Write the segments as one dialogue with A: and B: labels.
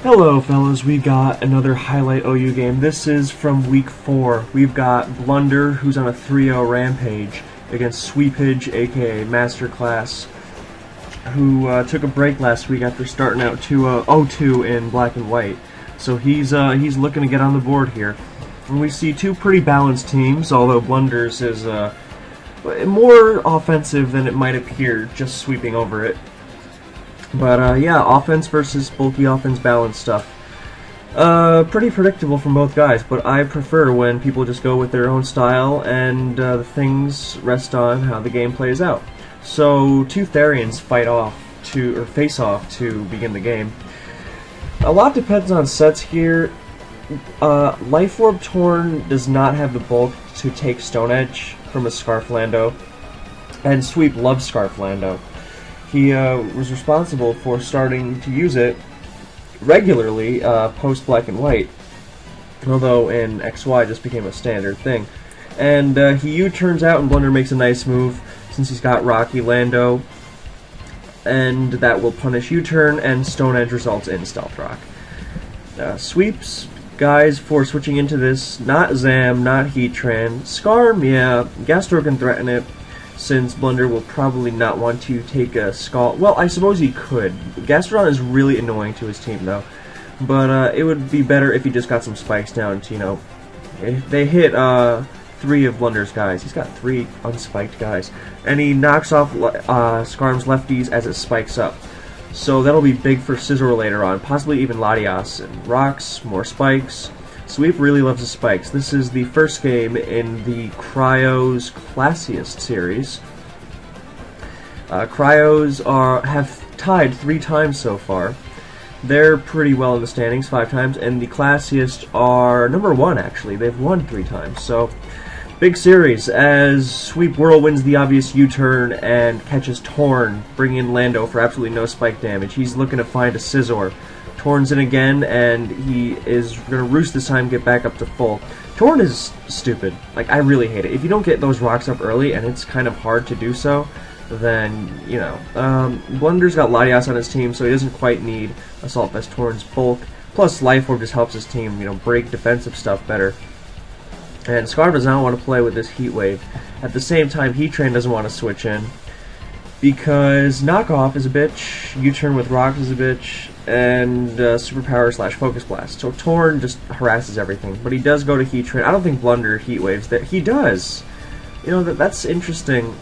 A: Hello fellas, we got another highlight OU game. This is from week 4. We've got Blunder, who's on a 3-0 rampage, against Sweepage, aka Masterclass, who took a break last week after starting out 0-2 in black and white. So he's looking to get on the board here. And we see two pretty balanced teams, although Blunder's is more offensive than it might appear, just sweeping over it. But yeah, offense versus bulky offense balance stuff. Pretty predictable from both guys, but I prefer when people just go with their own style and the things rest on how the game plays out. So two Therians face off to begin the game. A lot depends on sets here. Life Orb Torn does not have the bulk to take Stone Edge from a Scarf Lando, and Sweep loves Scarf Lando. He was responsible for starting to use it regularly post Black and White, although in XY just became a standard thing. And he U-turns out and Blunder makes a nice move since he's got Rocky Lando, and that will punish U-turn, and Stone Edge results in Stealth Rock. Sweeps guys for switching into this, not Zam, not Heatran. Skarm, yeah, Gastro can threaten it, since Blunder will probably not want to take a Scald. Well, I suppose he could. Gastrodon is really annoying to his team, though. But it would be better if he just got some spikes down to, you know, if they hit 3 of Blunder's guys. He's got 3 unspiked guys. And he knocks off Skarm's lefties as it spikes up. So that'll be big for Scizor later on, possibly even Latias and Rocks, more spikes. Sweep really loves the spikes. This is the first game in the Cryos Classiest series. Cryos have tied 3 times so far. They're pretty well in the standings, 5 times, and the Classiest are number 1 actually. They've won 3 times, so big series as Sweep whirlwinds the obvious U-turn and catches Torn, bringing in Lando for absolutely no spike damage. He's looking to find a Scizor. Torn's in again, and he is going to roost this time, get back up to full. Torn is stupid. Like, I really hate it. If you don't get those rocks up early, and it's kind of hard to do so, then, you know. Blunder's got Latias on his team, so he doesn't quite need Assault Vest Torn's bulk. Plus, Life Orb just helps his team, you know, break defensive stuff better. And Scar does not want to play with this Heat Wave. At the same time, Heatran doesn't want to switch in, because Knockoff is a bitch, U-turn with Rocks is a bitch, and Superpower / Focus Blast. So Torn just harasses everything, but he does go to Heatran. I don't think Blunder Heat Waves that he does. You know, that's interesting,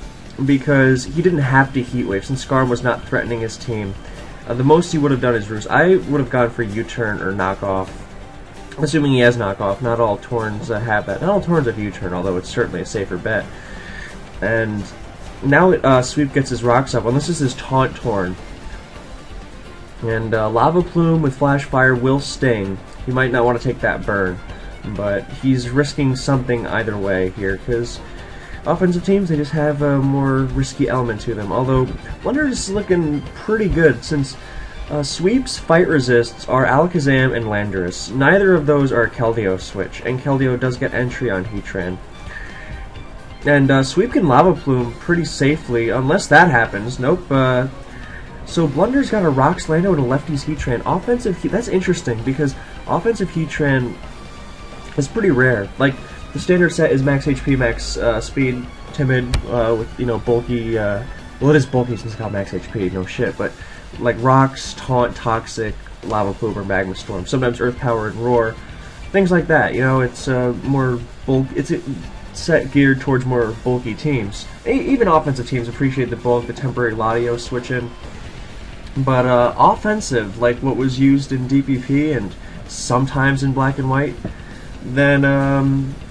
A: because he didn't have to Heat Wave since Skarm was not threatening his team. The most he would have done is Roost. I would have gone for U-turn or Knockoff, assuming he has Knockoff. Not all Torns have that. Not all Torns have U-turn, although it's certainly a safer bet. And now Sweep gets his rocks up, and this is his Taunt Torn. And Lava Plume with Flash Fire will sting. He might not want to take that burn, but he's risking something either way here, because offensive teams, they just have a more risky element to them. Although, Blunder is looking pretty good, since Sweep's fight resists are Alakazam and Landorus. Neither of those are a Keldeo switch, and Keldeo does get entry on Heatran. And Sweep can Lava Plume pretty safely, unless that happens. Nope. So Blunder's got a Rocks Lando and a Lefties Heatran. That's interesting, because offensive Heatran is pretty rare. Like, the standard set is max HP, max speed, timid, with, you know, bulky, well, it is bulky since it's got max HP, no shit, but like Rocks, Taunt, Toxic, Lava Plume, or Magma Storm. Sometimes Earth Power and Roar. Things like that, you know, it's more bulk. It's set geared towards more bulky teams. Even offensive teams appreciate the bulk, the temporary Latios switch in. But offensive, like what was used in DPP and sometimes in Black and White, then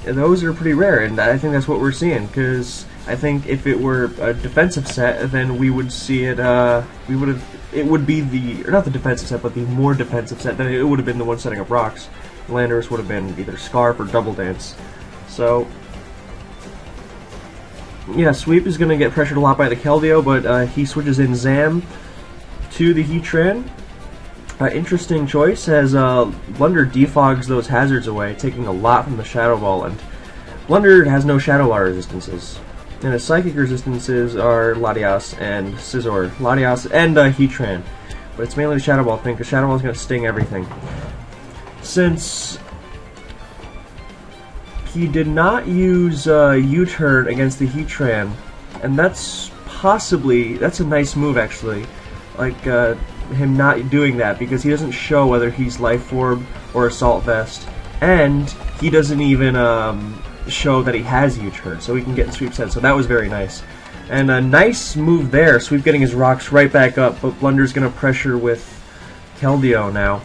A: those are pretty rare, and I think that's what we're seeing, because I think if it were a defensive set, then we would see it, it would be the, or not the defensive set, but the more defensive set, then it would have been the one setting up rocks. Landorus would have been either Scarf or Double Dance. So, yeah, Sweep is going to get pressured a lot by the Keldeo, but he switches in Zam to the Heatran. Interesting choice, as Blunder defogs those hazards away, taking a lot from the Shadow Ball, and Blunder has no Shadow Ball resistances. And his Psychic resistances are Latias and Scizor. Latias and Heatran. but it's mainly the Shadow Ball thing, because Shadow Ball is going to sting everything. Since he did not use U-turn against the Heatran, and that's a nice move actually, like him not doing that, because he doesn't show whether he's Life Orb or Assault Vest, and he doesn't even show that he has U-turn, so he can get in Sweep's head, so that was very nice. And a nice move there, Sweep getting his rocks right back up, but Blunder's going to pressure with Keldeo now.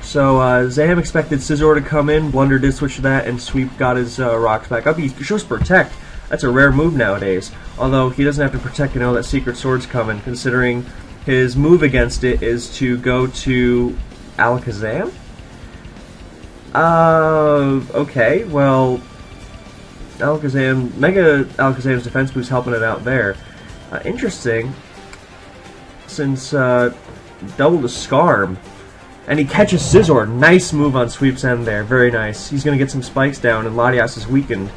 A: So Zam expected Scizor to come in, Blunder did switch to that, and Sweep got his rocks back up. He shows Protect. That's a rare move nowadays, although he doesn't have to Protect to know that Secret Sword's coming, considering his move against it is to go to Alakazam? Okay, well, Mega Alakazam's defense boost's helping it out there. Interesting, since double to Scarm. And he catches Scizor. Nice move on Sweep's end there. Very nice. He's going to get some spikes down, and Latias is weakened.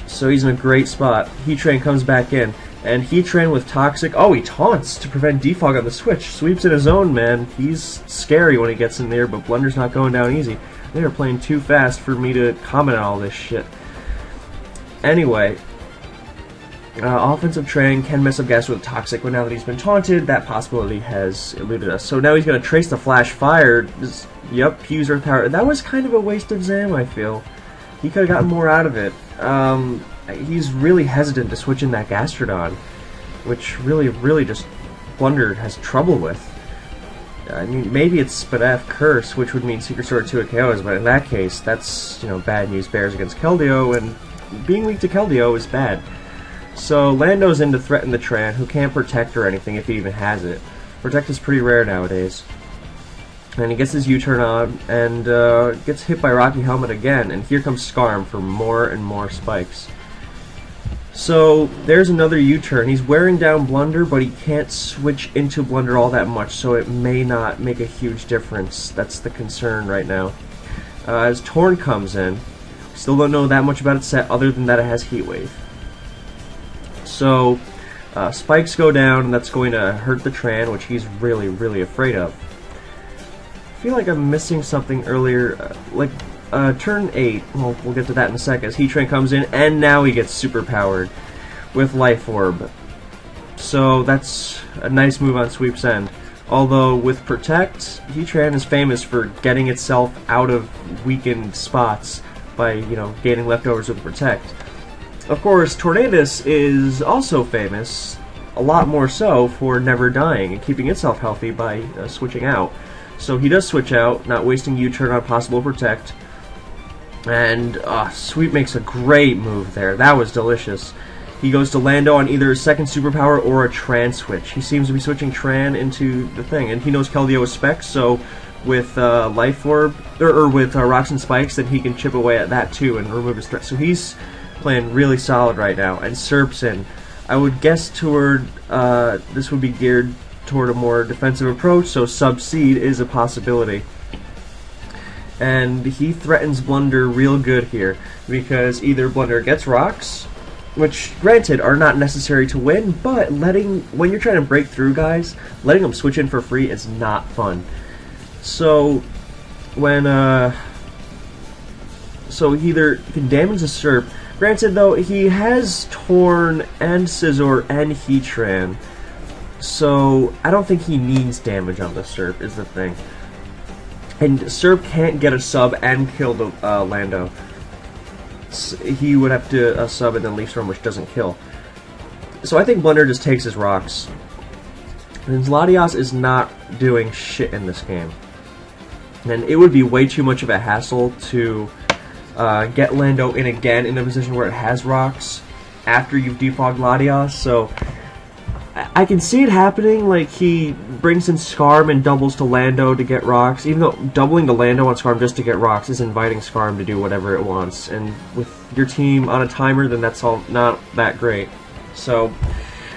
A: So he's in a great spot. Heatran comes back in. And Heatran with Toxic. Oh, he taunts to prevent defog on the switch. Sweep's in his own, man. He's scary when he gets in there, but Blunder's not going down easy. They are playing too fast for me to comment on all this shit. Anyway, offensive Trang can mess up Gas with Toxic, but now that he's been taunted, that possibility has eluded us. So now he's going to trace the Flash Fire. Yep, he used Earth Power. That was kind of a waste of Zam, I feel. He could have gotten more out of it. He's really hesitant to switch in that Gastrodon, which really just Blunder has trouble with. I mean, maybe it's Spadaf Curse, which would mean Secret Sword 2 KOs, but in that case, that's, bad news bears against Keldeo, and being weak to Keldeo is bad. So Lando's in to threaten the Tran, who can't Protect or anything if he even has it. Protect is pretty rare nowadays. And he gets his U-turn on, and gets hit by Rocky Helmet again, and here comes Scarm for more and more spikes. So there's another U-turn. He's wearing down Blunder, but he can't switch into Blunder all that much, so it may not make a huge difference. That's the concern right now. As Torn comes in, still don't know that much about its set other than that it has Heat Wave. So spikes go down, and that's going to hurt the Tran, which he's really afraid of. I feel like I'm missing something earlier, turn 8, well, we'll get to that in a second, as Heatran comes in, and now he gets super powered with Life Orb. So that's a nice move on Sweep's end. Although with Protect, Heatran is famous for getting itself out of weakened spots by, gaining leftovers with Protect. Of course, Tornadus is also famous, a lot more so, for never dying and keeping itself healthy by switching out. So he does switch out, not wasting U-turn on possible Protect. And Sweep makes a great move there. That was delicious. He goes to Lando on either a second superpower or a Tran switch. He seems to be switching Tran into the thing, and he knows Keldeo is Specs, so with Life Orb, or with Rocks and Spikes, then he can chip away at that too and remove his threat. So he's playing really solid right now, and Serp's in. I would guess this would be geared toward a more defensive approach, so Sub-Seed is a possibility. And he threatens Blunder real good here, because either Blunder gets rocks, which, granted, are not necessary to win, but when you're trying to break through guys, letting them switch in for free is not fun. So, so he either can damage the Serp. Granted, though, he has Torn and Scizor and Heatran, so I don't think he needs damage on the Serp, is the thing. And Serp can't get a sub and kill the Lando. He would have to sub and then Leaf Storm, which doesn't kill. So I think Blunder just takes his rocks. And Latias is not doing shit in this game. And it would be way too much of a hassle to get Lando in again in a position where it has rocks after you've defogged Latias. So I can see it happening, like he brings in Scarm and doubles to Lando to get rocks, even though doubling to Lando on Scarm just to get rocks is inviting Scarm to do whatever it wants, and with your team on a timer, then that's all not that great. So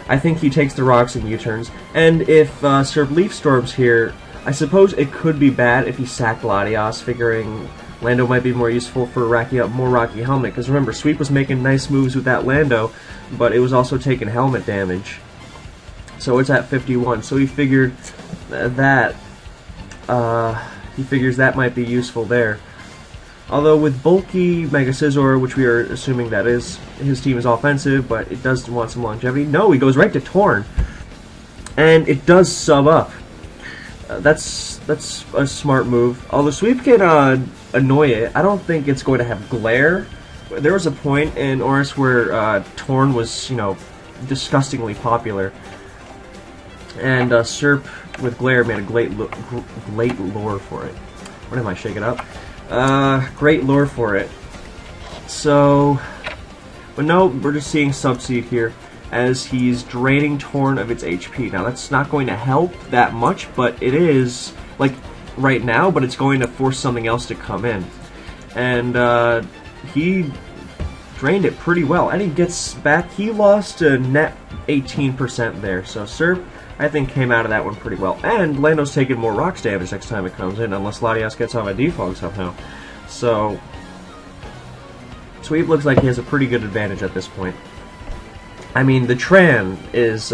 A: I think he takes the rocks and U-turns, and if Serp Leaf Storm's here, I suppose it could be bad if he sacked Latias, figuring Lando might be more useful for racking up more Rocky Helmet, because remember, Sweep was making nice moves with that Lando, but it was also taking helmet damage. So it's at 51. So he figured that he figures that might be useful there. Although with bulky Mega Scizor, which we are assuming that is, his team is offensive, but it does want some longevity. No, he goes right to Torn, and it does sub up. That's a smart move. Although Sweep can annoy it, I don't think it's going to have Glare. There was a point in ORAS where Torn was, disgustingly popular, and Serp with Glare made a great lure for it. What am I shaking up? Great lure for it. So, but no, we're just seeing Subseed here as he's draining Torn of its HP. Now that's not going to help that much, but it is, like, right now, but it's going to force something else to come in. And he drained it pretty well, and he gets back. He lost a net 18% there, so Serp, I think, came out of that one pretty well. And Lando's taking more rocks damage next time it comes in, unless Latias gets off a defog somehow. So, Sweep looks like he has a pretty good advantage at this point. I mean, the Torn is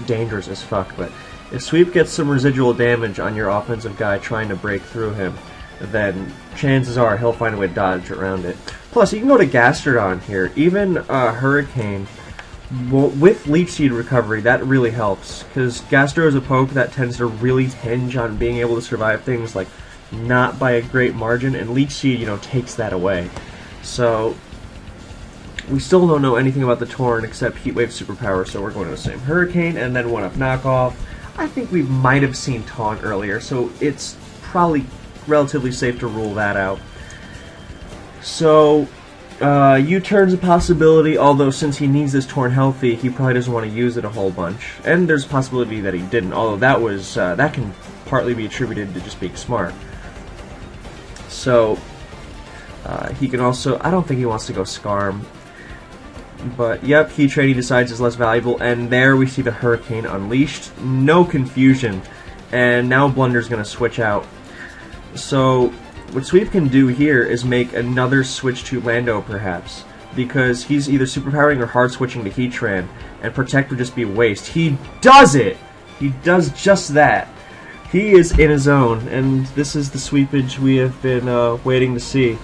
A: dangerous as fuck, but if Sweep gets some residual damage on your offensive guy trying to break through him, then chances are he'll find a way to dodge around it. Plus, you can go to Gastrodon here. Even Hurricane, with Leech Seed recovery, that really helps, because Gastro is a poke that tends to really hinge on being able to survive things like not by a great margin, and Leech Seed, takes that away. So, we still don't know anything about the Torn except Heat Wave superpower, so we're going to assume Hurricane and then 1-up knockoff. I think we might have seen Taunt earlier, so it's probably relatively safe to rule that out. So, U-turn's a possibility, although since he needs this Torn healthy, he probably doesn't want to use it a whole bunch. And there's a possibility that he didn't, although that can partly be attributed to just being smart. So, he can also, I don't think he wants to go Scarm. But, yep, Heat Train he decides is less valuable, and there we see the Hurricane unleashed. No confusion. And now Blunder's going to switch out. So, what Sweep can do here is make another switch to Lando, perhaps. Because he's either superpowering or hard switching to Heatran, and Protect would just be waste. He does it! He does just that. He is in his zone, and this is the Sweepage we have been waiting to see.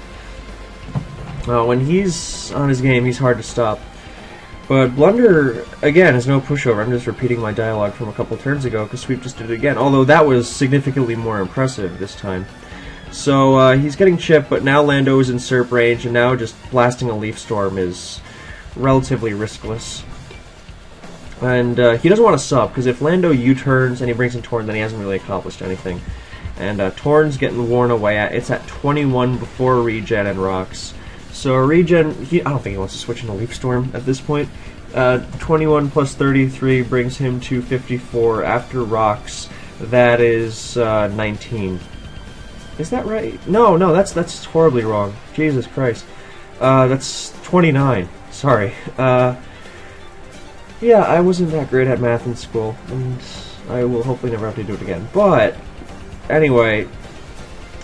A: When he's on his game, he's hard to stop. But Blunder, again, is no pushover. I'm just repeating my dialogue from a couple turns ago, because Sweep just did it again. Although that was significantly more impressive this time. So, he's getting chipped, but now Lando is in Serp range, and now just blasting a Leaf Storm is relatively riskless. And he doesn't want to sub, because if Lando U-turns and he brings in Torn, then he hasn't really accomplished anything. And Torn's getting worn away at. It's at 21 before regen and rocks. So regen, I don't think he wants to switch into Leaf Storm at this point. 21 plus 33 brings him to 54 after rocks. That is 19. Is that right? No, that's horribly wrong. Jesus Christ. That's 29. Sorry. Yeah, I wasn't that great at math in school, and I will hopefully never have to do it again. But, anyway,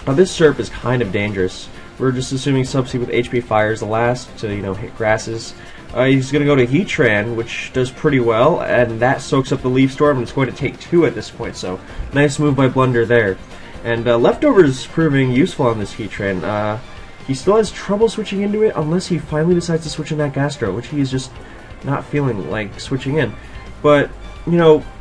A: this Serp is kind of dangerous. We're just assuming Subseed with HP Fire is the last to, hit grasses. He's going to go to Heatran, which does pretty well, and that soaks up the Leaf Storm, and it's going to take 2 at this point, so nice move by Blunder there. And Leftover's proving useful on this Heatran. He still has trouble switching into it unless he finally decides to switch in that Gastro, which he is just not feeling like switching in. But,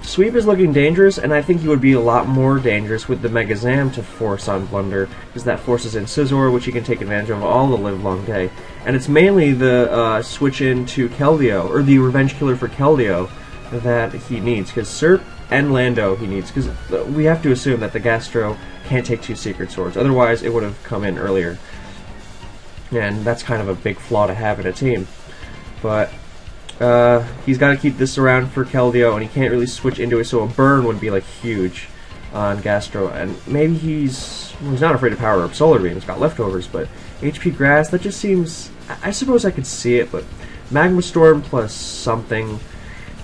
A: Sweep is looking dangerous, and I think he would be a lot more dangerous with the Mega Zam to force on Blunder, because that forces in Scizor, which he can take advantage of all the livelong day. And it's mainly the switch into Keldeo, or the Revenge Killer for Keldeo, that he needs, because Serp and Lando he needs, because we have to assume that the Gastro can't take 2 Secret Swords, otherwise it would have come in earlier. And that's kind of a big flaw to have in a team. But he's got to keep this around for Keldeo, and he can't really switch into it, so a burn would be like huge on Gastro. And maybe he's not afraid to power up Solar Beam, he's got leftovers, but HP Grass, that just seems, I suppose I could see it, but Magma Storm plus something,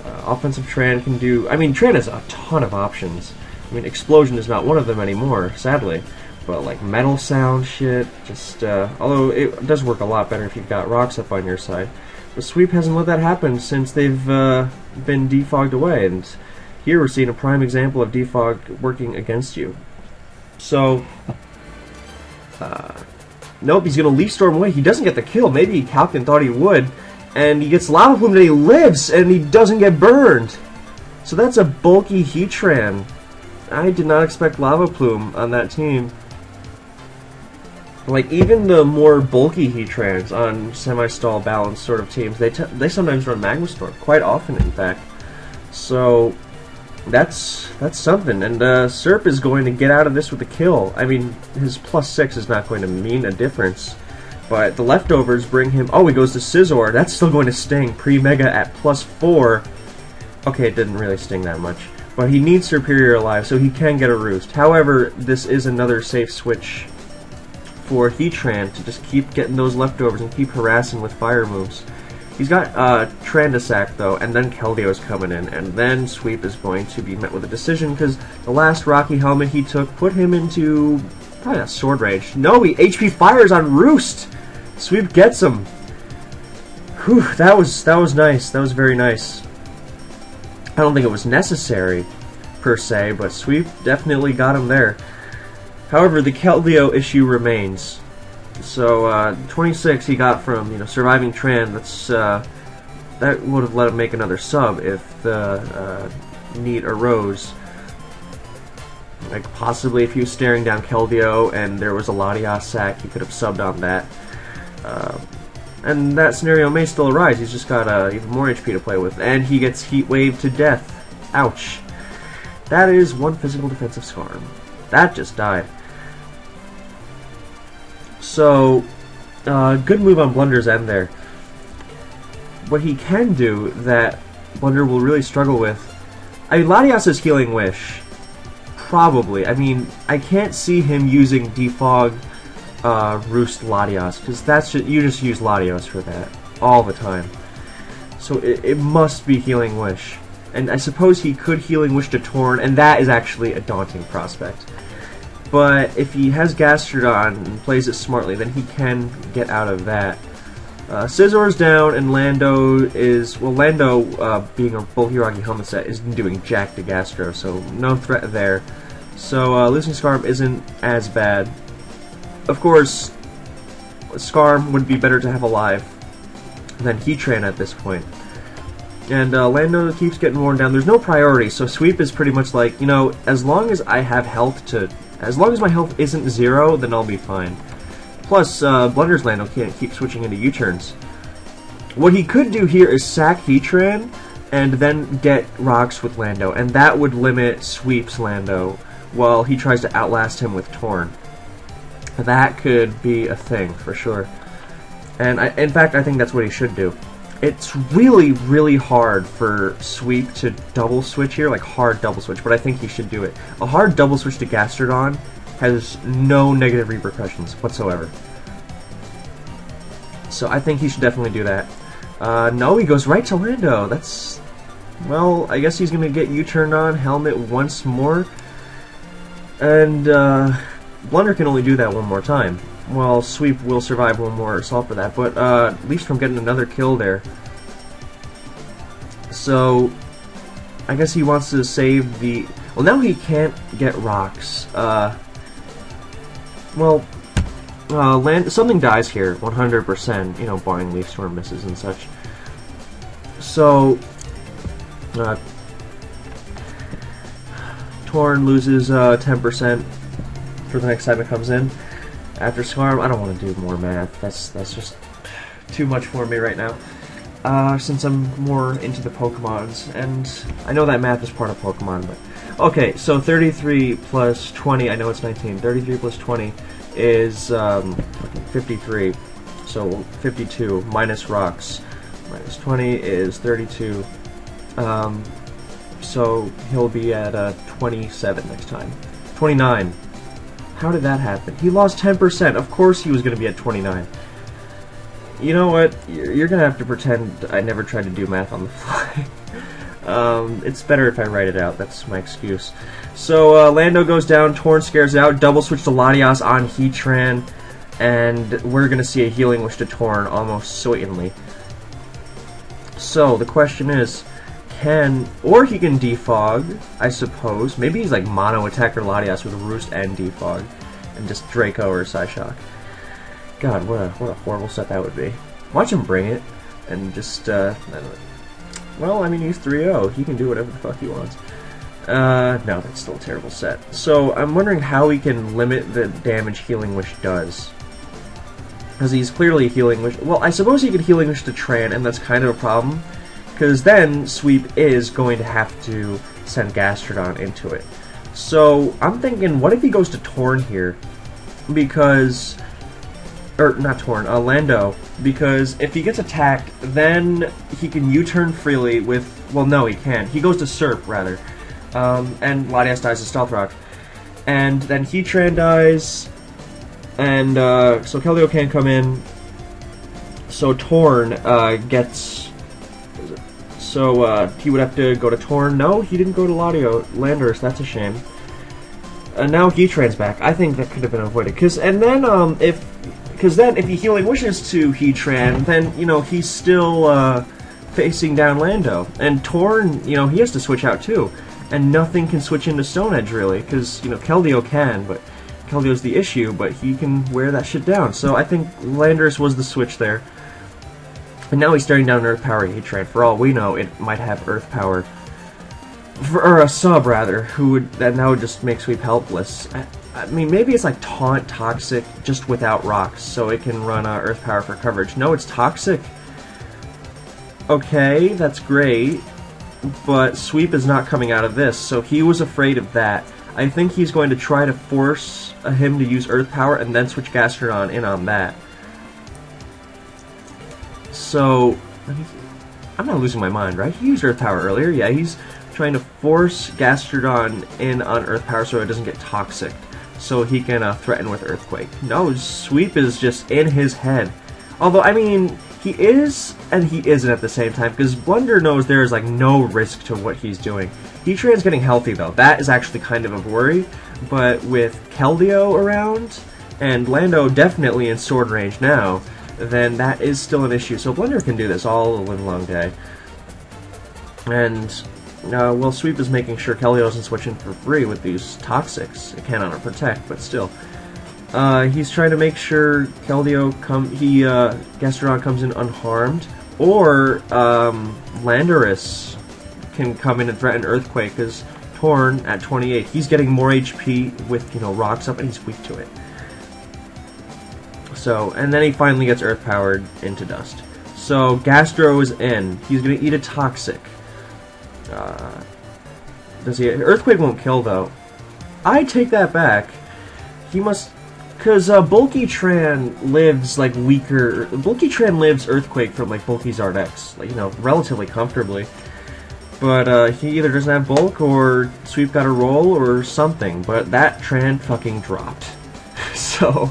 A: offensive Tran can do, I mean, Tran has a ton of options. I mean, Explosion is not one of them anymore, sadly, but like metal sound shit, just, although it does work a lot better if you've got rocks up on your side. But Sweep hasn't let that happen since they've been defogged away, and here we're seeing a prime example of defog working against you. So, nope, he's going to Leaf Storm away. He doesn't get the kill. Maybe Calkin thought he would, and he gets Lava Plume and he lives, and he doesn't get burned. So that's a bulky Heatran. I did not expect Lava Plume on that team. Like, even the more bulky Heatrans on semi-stall balanced sort of teams, they sometimes run Magma Storm, quite often in fact. So that's something, and Serp is going to get out of this with a kill. I mean, his +6 is not going to mean a difference, but the leftovers bring him... Oh, he goes to Scizor. That's still going to sting. Pre-Mega at +4. Okay, it didn't really sting that much, but he needs Superior alive, so he can get a Roost. However, this is another safe switch for Heatran to just keep getting those leftovers and keep harassing with fire moves. He's got Trandasac though, and then Keldeo is coming in, and then Sweep is going to be met with a decision because the last Rocky Helmet he took put him into probably not Sword Rage. No, he HP fires on Roost. Sweep gets him. Whew, that was nice. That was very nice. I don't think it was necessary per se, but Sweep definitely got him there. However, the Keldeo issue remains. So 26 he got from surviving Tran. That would have let him make another sub if the need arose. Like possibly if he was staring down Keldeo and there was a Latias sack, he could have subbed on that. And that scenario may still arise. He's just got even more HP to play with, and he gets Heat Wave to death. Ouch. That is one physical defensive Scarm. That just died. So, good move on Blunder's end there. What he can do that Blunder will really struggle with... I mean, Latias' Healing Wish. Probably. I mean, I can't see him using Defog Roost Latias, because that's you just use Latios for that all the time. So it must be Healing Wish. And I suppose he could Healing Wish to Torn, and that is actually a daunting prospect. But if he has Gastrodon and plays it smartly, then he can get out of that. Scizor's down, and Lando is... Well, Lando, being a bulky Rocky Helmet set, isn't doing jack to Gastro, so no threat there. So losing Scarm isn't as bad. Of course, Scarm would be better to have alive than Heatran at this point. And Lando keeps getting worn down. There's no priority, so Sweep is pretty much like, as long as I have health to... As long as my health isn't 0, then I'll be fine. Plus, Blunder's Lando can't keep switching into U-turns. What he could do here is sack Heatran, and then get rocks with Lando, and that would limit Sweep's Lando, while he tries to outlast him with Torn. That could be a thing, for sure. And, in fact, I think that's what he should do. It's really, really hard for Sweep to double switch here, like hard double switch, but I think he should do it. A hard double switch to Gastrodon has no negative repercussions whatsoever. So I think he should definitely do that. No, he goes right to Lando. That's... Well, I guess he's going to get U-turned on Helmet once more. And Blunder can only do that one more time. Well, Sweep will survive one more assault for that, but at least from getting another kill there. So, I guess he wants to save the... Well, now he can't get rocks. Something dies here, 100%, barring Leaf Storm misses and such. So, Torn loses 10% for the next time it comes in. After Scarm, I don't want to do more math. That's just too much for me right now. Since I'm more into the Pokemons, and I know that math is part of Pokemon, but... Okay, so 33 plus 20, I know it's 19. 33 plus 20 is 53. So 52 minus rocks. Minus 20 is 32. So he'll be at 27 next time. 29. How did that happen? He lost 10%. Of course he was going to be at 29. You know what? You're going to have to pretend I never tried to do math on the fly. It's better if I write it out. That's my excuse. So Lando goes down, Torn scares out, double switch to Latias on Heatran, and we're going to see a Healing Wish to Torn almost certainly. So the question is, or he can defog, I suppose. Maybe he's like mono attacker Latias with Roost and defog, and just Draco or Psyshock. God, what a horrible set that would be. Watch him bring it, and just I don't know. Well, I mean, he's 3-0. He can do whatever the fuck he wants. No, that's still a terrible set. So I'm wondering how he can limit the damage Healing Wish does. Because he's clearly Healing Wish. Well, I suppose he could Healing Wish to Tran, and that's kind of a problem. Because then Sweep is going to have to send Gastrodon into it. So I'm thinking, what if he goes to Torn here? Because... Or, not Torn, Lando. Because if he gets attacked, then he can U-turn freely with... Well, no, he can't. He goes to Serp, rather. And Latias dies to Stealth Rock. And then Heatran dies. And, so Keldeo can't come in. So Torn, gets... So, he would have to go to Torn. No, he didn't go to Landorus. That's a shame. And now Heatran's back. I think that could have been avoided. Because then if he Healing Wishes to Heatran, then, you know, he's still, facing down Lando. And Torn, you know, he has to switch out, too. And nothing can switch into Stone Edge, really. Because, you know, Keldeo can, but Keldeo's the issue, but he can wear that shit down. So I think Landorus was the switch there. And now he's staring down an Earth Power Heatran. For all we know, it might have Earth Power, or a sub rather, that now would just make Sweep helpless. I mean, maybe it's like Taunt Toxic just without rocks, so it can run Earth Power for coverage. No, it's Toxic. Okay, that's great, but Sweep is not coming out of this, so he was afraid of that. I think he's going to try to force him to use Earth Power and then switch Gastrodon in on that. So, I'm not losing my mind, right? He used Earth Power earlier. Yeah, he's trying to force Gastrodon in on Earth Power so it doesn't get toxic, so he can threaten with Earthquake. No, Sweep is just in his head. Although, I mean, he is and he isn't at the same time, because Blunder knows there is like no risk to what he's doing. Heatran's getting healthy though. That is actually kind of a worry, but with Keldeo around, and Lando definitely in sword range now, then that is still an issue. So Blunder can do this all the long day. And, well, Sweep is making sure Keldeo doesn't switch in for free with these Toxics. It can honor Protect, but still. He's trying to make sure Gastrodon comes in unharmed, or Landorus can come in and threaten Earthquake, because Torn at 28, he's getting more HP with, you know, rocks up, and he's weak to it. So, and then he finally gets Earth Powered into Dust. So, Gastro is in. He's gonna eat a Toxic. Does he? Earthquake won't kill, though. I take that back. He must... Because Bulky Tran lives, like, weaker... Bulky Tran lives Earthquake from, like, Bulky Zardex. Like, you know, relatively comfortably. But, he either doesn't have Bulk, or Sweep got a roll, or something. But that Tran fucking dropped. So...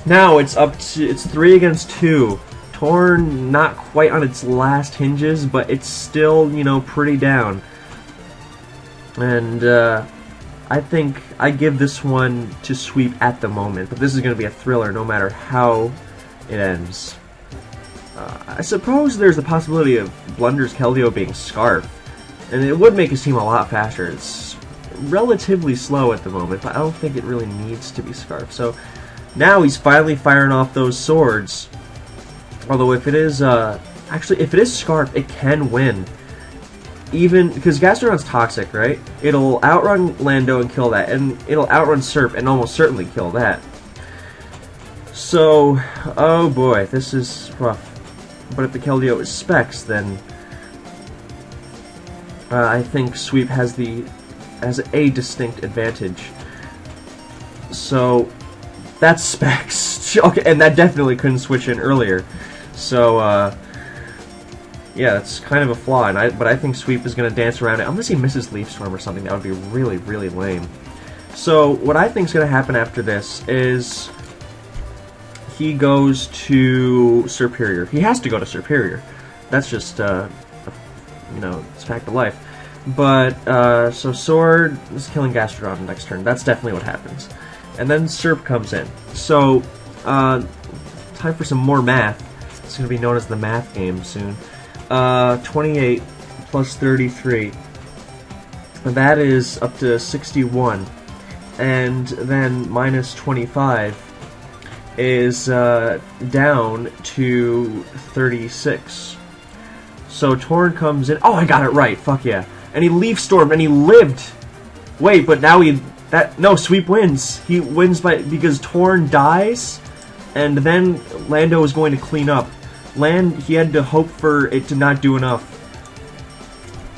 A: Now it's up to... It's 3 against 2. Torn not quite on its last hinges, but it's still, you know, pretty down. And, I think I give this one to Sweep at the moment, but this is going to be a thriller no matter how it ends. I suppose there's the possibility of Blunder's Keldeo being Scarf, and it would make his team a lot faster. It's relatively slow at the moment, but I don't think it really needs to be Scarf. So now he's finally firing off those swords. Although if it is, actually if it is Scarf, it can win. Even, because Gastrodon's Toxic, right? It'll outrun Lando and kill that, and it'll outrun Serp and almost certainly kill that. So, oh boy, this is rough. But if the Keldeo is Specs, then I think Sweep has a distinct advantage. So, that's Specs. Okay, and that definitely couldn't switch in earlier. So, yeah, that's kind of a flaw, but I think Sweep is going to dance around it. Unless he misses Leaf Storm or something, that would be really, really lame. So, what I think is going to happen after this is he goes to Superior. He has to go to Superior. That's just you know, it's fact of life. But, so Sword is killing Gastrodon next turn. That's definitely what happens. And then Serp comes in. So, time for some more math. It's going to be known as the math game soon. 28 plus 33. And that is up to 61. And then minus 25 is down to 36. So Torn comes in. Oh, I got it right. Fuck yeah. And he Leaf Stormed, and he lived. Wait, but now no, Sweep wins. He wins because Torn dies, and then Lando is going to clean up. He had to hope for it to not do enough.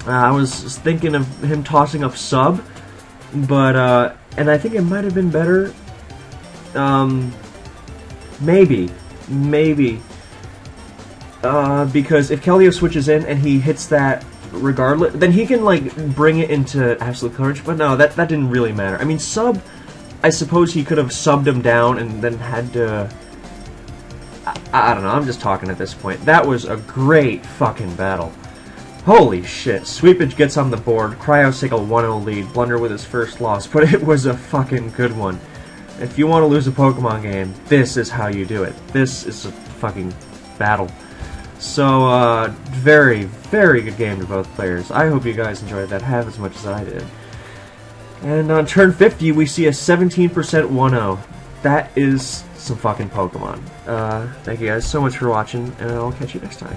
A: I was thinking of him tossing up Sub, but and I think it might have been better. Maybe. Because if Kelio switches in and he hits that regardless, then he can like bring it into absolute coverage. But no, that didn't really matter. I mean, Sub, I suppose he could have subbed him down and then had to. I don't know. I'm just talking at this point. That was a great fucking battle. Holy shit! Sweepage gets on the board. Cryos take a 1-0 lead. Blunder with his first loss, but it was a fucking good one. If you want to lose a Pokemon game, this is how you do it. This is a fucking battle. So, very, very good game to both players. I hope you guys enjoyed that half as much as I did. And on turn 50, we see a 17% 1-0. That is some fucking Pokemon. Thank you guys so much for watching, and I'll catch you next time.